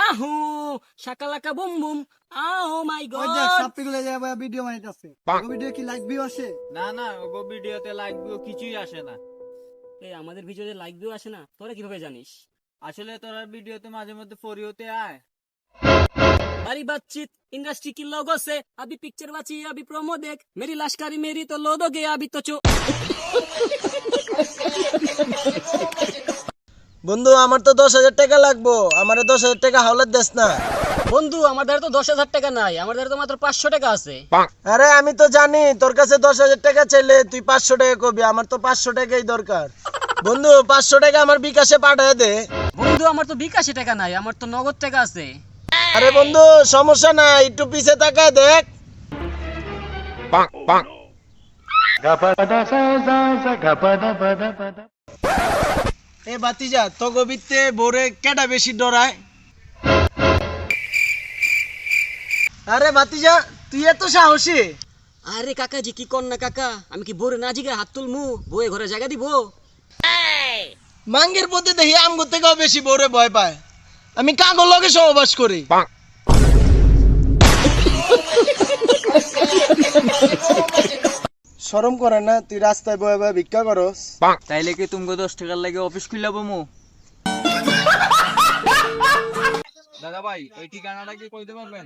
Yahoo Shakalaka boom boom আও মাই ওই god. দেখ সব পিগুলো যায় ভিডিও বানাইতেছে। ভিডিও কি লাইক ভিউ আসে? না না ওগো ভিডিওতে লাইক ভিউ কিছুই আসে না। এই আমাদের ভিডিওতে লাইক ভিউ আসে না, তোরা কিভাবে জানিস? আসলে তোরা ভিডিওতে মাঝে মধ্যে ফরিওতে আয়। बारी बातचीत इंडस्ट्री की लोगों से, अभी पिक्चर बची अभी प्रोमो देख, मेरी लाशकारी मेरी तो लो दोगे अभी तो चो। বন্ধু আমার তো 10,000 টাকা লাগবো, আমারে 10,000 টাকা হাওলাত দেস না। বন্ধু আমার ধারে তো 10,000 টাকা নাই, আমার ধারে তো মাত্র 500 টাকা আছে। আরে আমি তো জানি তোর কাছে 10,000 টাকা চাইলে তুই 500 টাকা কবি, আমার তো 500 টাকাই দরকার। বন্ধু 500 টাকা আমার বিকাশে পাঠায় দে। বন্ধু আমার তো বিকাশে টাকা নাই, আমার তো নগদ টাকা আছে। আরে বন্ধু সমস্যা নাই, একটু পিছে তাকায় দেখ। এ বাতিজা তো গবিতে বোরে কেডা বেশি ডরায়? আরে বাতিজা তুই এত সাহসী? আরে কাকা জি কি কর না কাকা, আমি কি বোরে না জিগা হাত তুলমু, বয়ে ঘরে জায়গা দিব? মাঙ্গের প্রতি দেখি আমগো থেকেও বেশি বোরে ভয় পায়। আমি কাগর লগে সহবাস করি। শরম করে না তুই রাস্তায় বয়ে বয়ে ভিক্ষা করস? তাইলে কি তুমি 10 টাকার লাগে অফিস খুলে বমু? দাদা ভাই এই ঠিকানাটা কি কইতে পারবেন?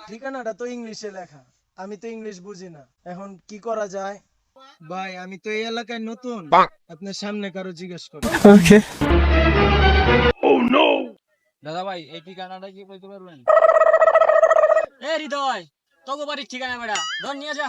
ঠিকানাটা তো ইংলিশে লেখা, আমি তো ইংলিশ বুঝি না, এখন কি করা যায়? ভাই আমি তো এই এলাকায় নতুন, আপনার সামনে কারো জিজ্ঞেস করো। দাদা ভাই এই ঠিকানাটা কি কইতে পারবেন? এ হৃদয় তোগো বাড়ির ঠিকানা বেড়া ধর নিয়ে যা।